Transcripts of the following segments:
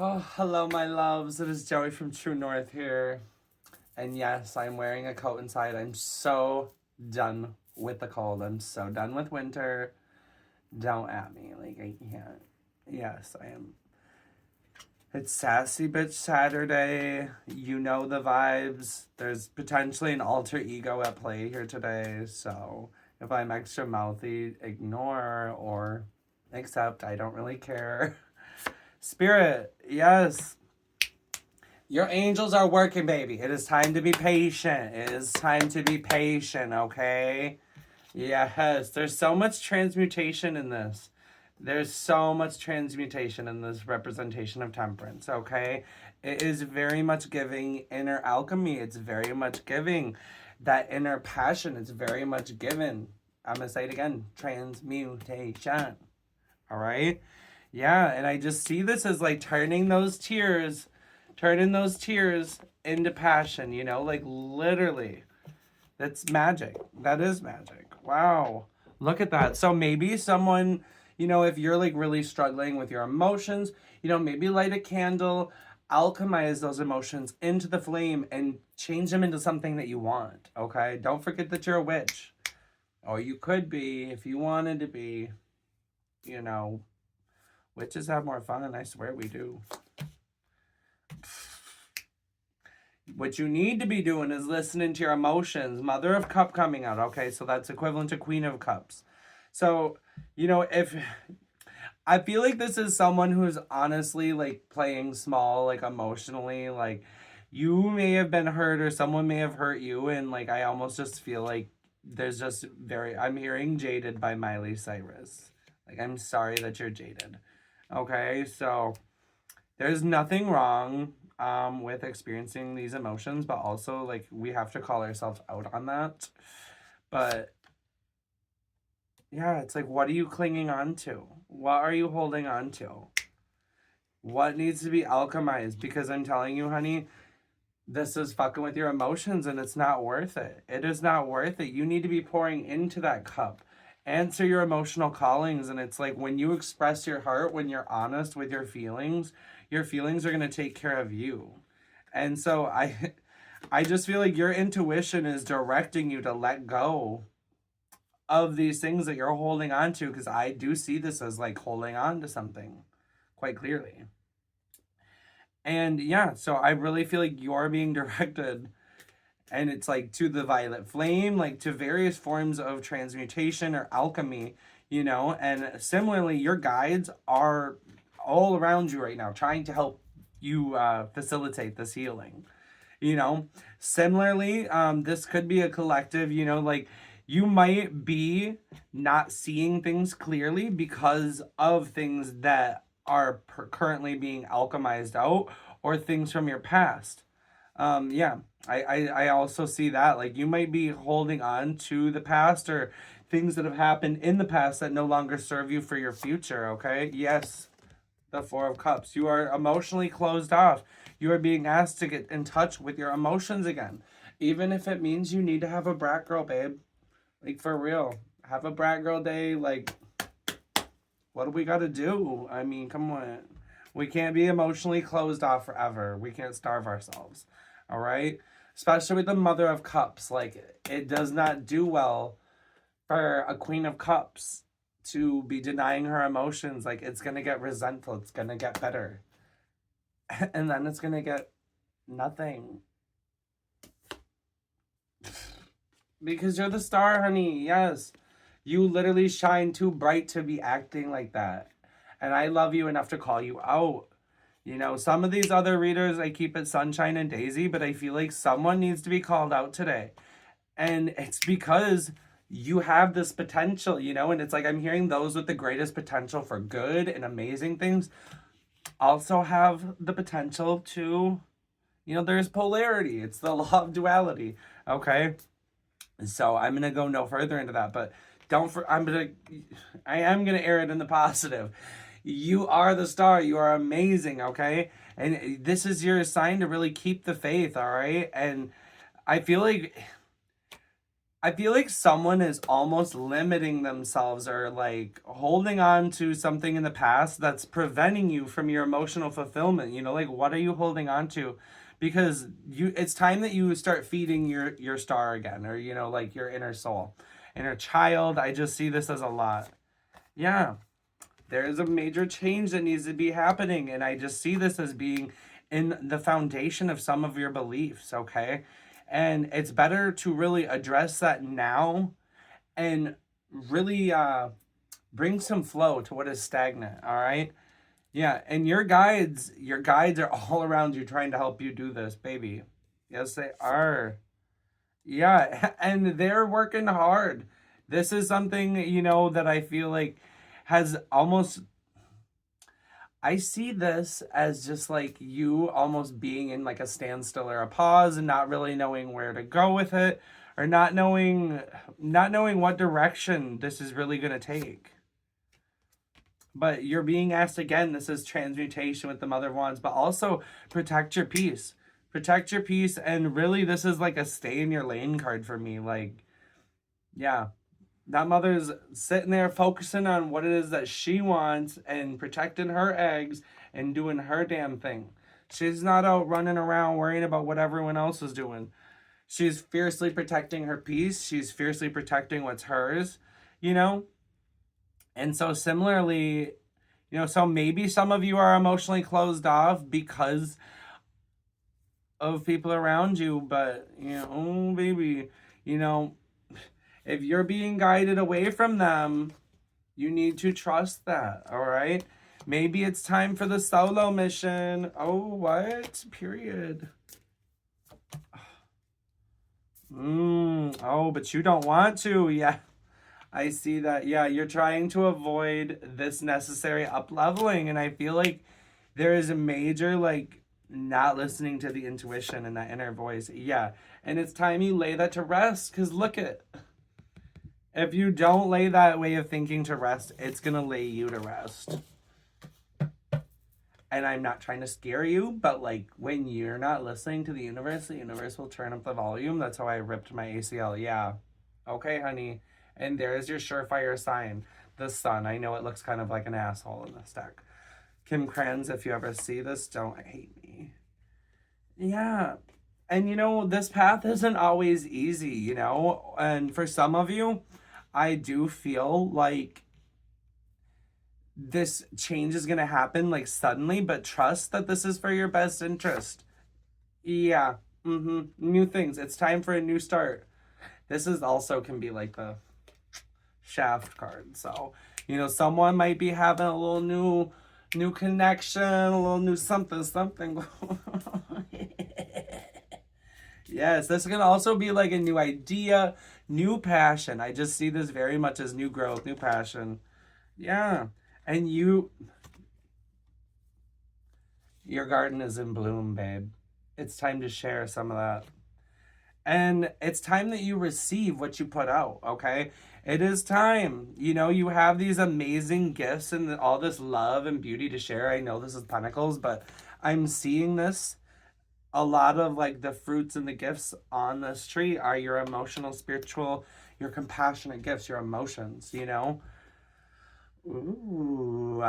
Oh, hello, my loves. It is Joey from True North here. And yes, I'm wearing a coat inside. I'm so done with the cold. I'm so done with winter. Don't at me. Like, I can't. Yes, I am. It's Sassy Bitch Saturday. You know the vibes. There's potentially an alter ego at play here today. So if I'm extra mouthy, ignore or accept. I don't really care. Spirit, yes. Your angels are working, baby. It is time to be patient. It is time to be patient, okay? Yes, there's so much transmutation in this. There's so much transmutation in this representation of temperance, okay? It is very much giving inner alchemy. It's very much giving that inner passion. It's very much given. I'm going to say it again, transmutation, all right? Yeah, and I just see this as like turning those tears into passion, like literally. That's magic. That is magic. Wow. Look at that. So maybe someone, if you're like really struggling with your emotions, maybe light a candle, alchemize those emotions into the flame and change them into something that you want, okay? Don't forget that you're a witch. Or you could be if you wanted to be, you know, witches have more fun, I swear we do. What you need to be doing is listening to your emotions. Mother of Cup coming out, okay? So that's equivalent to Queen of Cups. So, if I feel like this is someone who's honestly like playing small, like emotionally, like you may have been hurt or someone may have hurt you, and like I almost just feel like there's just I'm hearing jaded by Miley Cyrus. Like, I'm sorry that you're jaded. Okay, so there's nothing wrong with experiencing these emotions, but also like we have to call ourselves out on that. But yeah, it's like, what are you clinging on to? What are you holding on to? What needs to be alchemized? Because I'm telling you, honey, this is fucking with your emotions and it's not worth it. It is not worth it. You need to be pouring into that cup. Answer your emotional callings. And it's like when you express your heart, when you're honest with your feelings are going to take care of you. And so I just feel like your intuition is directing you to let go of these things that you're holding on to, because I do see this as like holding on to something quite clearly. And yeah, so I really feel like you're being directed, and it's like to the violet flame, like to various forms of transmutation or alchemy, and similarly, your guides are all around you right now trying to help you facilitate this healing. you know Similarly, this could be a collective, like you might be not seeing things clearly because of things that are currently being alchemized out, or things from your past. Yeah, I also see that, like, you might be holding on to the past or things that have happened in the past that no longer serve you for your future, okay? Yes, the Four of Cups. You are emotionally closed off. You are being asked to get in touch with your emotions again. Even if it means you need to have a brat girl, babe. Like, for real. Have a brat girl day. Like, what do we got to do? I mean, come on. We can't be emotionally closed off forever. We can't starve ourselves. All right? Especially with the Mother of Cups. Like, it does not do well for a Queen of Cups to be denying her emotions. Like, it's gonna get resentful, it's gonna get better, and then it's gonna get nothing. Because you're the star, honey. Yes, you literally shine too bright to be acting like that, and I love you enough to call you out. Some of these other readers, I keep it sunshine and daisy, but I feel like someone needs to be called out today. And it's because you have this potential, and it's like I'm hearing those with the greatest potential for good and amazing things also have the potential to, there's polarity. It's the law of duality. Okay. So I'm going to go no further into that, but I am going to air it in the positive. You are the star. You are amazing. Okay. And this is your sign to really keep the faith. All right. And I feel like I feel like someone is almost limiting themselves or like holding on to something in the past that's preventing you from your emotional fulfillment. You know, like what are you holding on to? Because it's time that you start feeding your star again, or you know, like your inner soul, inner child. I just see this as a lot. Yeah, there is a major change that needs to be happening, and I just see this as being in the foundation of some of your beliefs, okay? And it's better to really address that now and really bring some flow to what is stagnant, all right? Yeah, and your guides are all around you trying to help you do this, baby. Yes, they are. Yeah, and they're working hard. This is something, you know, that I feel like has almost, I see this as just like you almost being in like a standstill or a pause and not really knowing where to go with it, or not knowing what direction this is really going to take. But you're being asked again, this is transmutation with the Mother of Wands, but also protect your peace. Protect your peace, and really this is like a stay in your lane card for me. Like, yeah, that mother's sitting there focusing on what it is that she wants and protecting her eggs and doing her damn thing. She's not out running around worrying about what everyone else is doing. She's fiercely protecting her peace. She's fiercely protecting what's hers, you know? And so, similarly, you know, so maybe some of you are emotionally closed off because of people around you, but, you know, oh, baby, you know, if you're being guided away from them, you need to trust that, all right? Maybe it's time for the solo mission. Oh, what? Period. Oh, but you don't want to. Yeah, I see that. Yeah, you're trying to avoid this necessary up leveling, and I feel like there is a major, like, not listening to the intuition and that inner voice. Yeah, and it's time you lay that to rest, because look at, if you don't lay that way of thinking to rest, it's going to lay you to rest. And I'm not trying to scare you, but like when you're not listening to the universe will turn up the volume. That's how I ripped my ACL. Yeah. Okay, honey. And there's your surefire sign. The sun. I know it looks kind of like an asshole in this deck. Kim Kranz, if you ever see this, don't hate me. Yeah. And you know, this path isn't always easy, you know? And for some of you, I do feel like this change is going to happen like suddenly, but trust that this is for your best interest. Yeah. New things. It's time for a new start. This is also can be like the shaft card. So, you know, someone might be having a little new connection, a little new something. Yes, this can also be like a new idea, new passion. I just see this very much as new growth, new passion. Yeah. And your garden is in bloom, babe. It's time to share some of that. And it's time that you receive what you put out, okay? It is time. You know, you have these amazing gifts and all this love and beauty to share. I know this is Pentacles, but I'm seeing this. A lot of like the fruits and the gifts on this tree are your emotional, spiritual, your compassionate gifts, your emotions, you know? Ooh.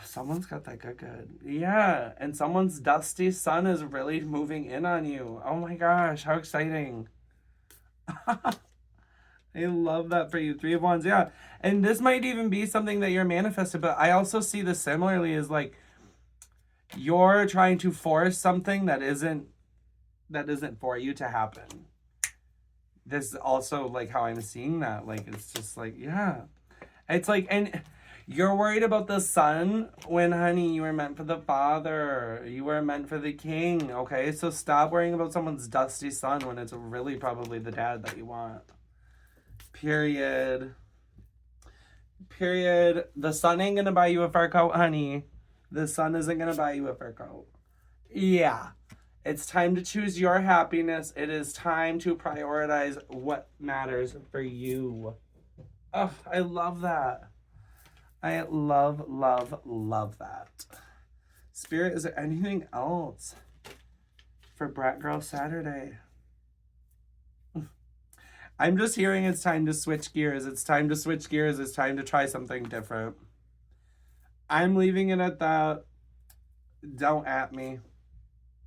Someone's got that good. Yeah, and someone's dusty sun is really moving in on you. Oh my gosh, how exciting. I love that for you. Three of Wands, yeah. And this might even be something that you're manifested, but I also see this similarly as like you're trying to force something that isn't for you to happen. This is also like how I'm seeing that. Like it's just like, yeah. It's like, and you're worried about the son when, honey, you were meant for the father. You were meant for the king, okay? So stop worrying about someone's dusty son when it's really probably the dad that you want. Period. Period. The sun ain't gonna buy you a fur coat, honey. The sun isn't gonna buy you a fur coat. Yeah. It's time to choose your happiness. It is time to prioritize what matters for you. Oh, I love that. I love that. Spirit, is there anything else for Brat Girl Saturday? I'm just hearing it's time to switch gears. It's time to switch gears. It's time to try something different. I'm leaving it at that. Don't at me.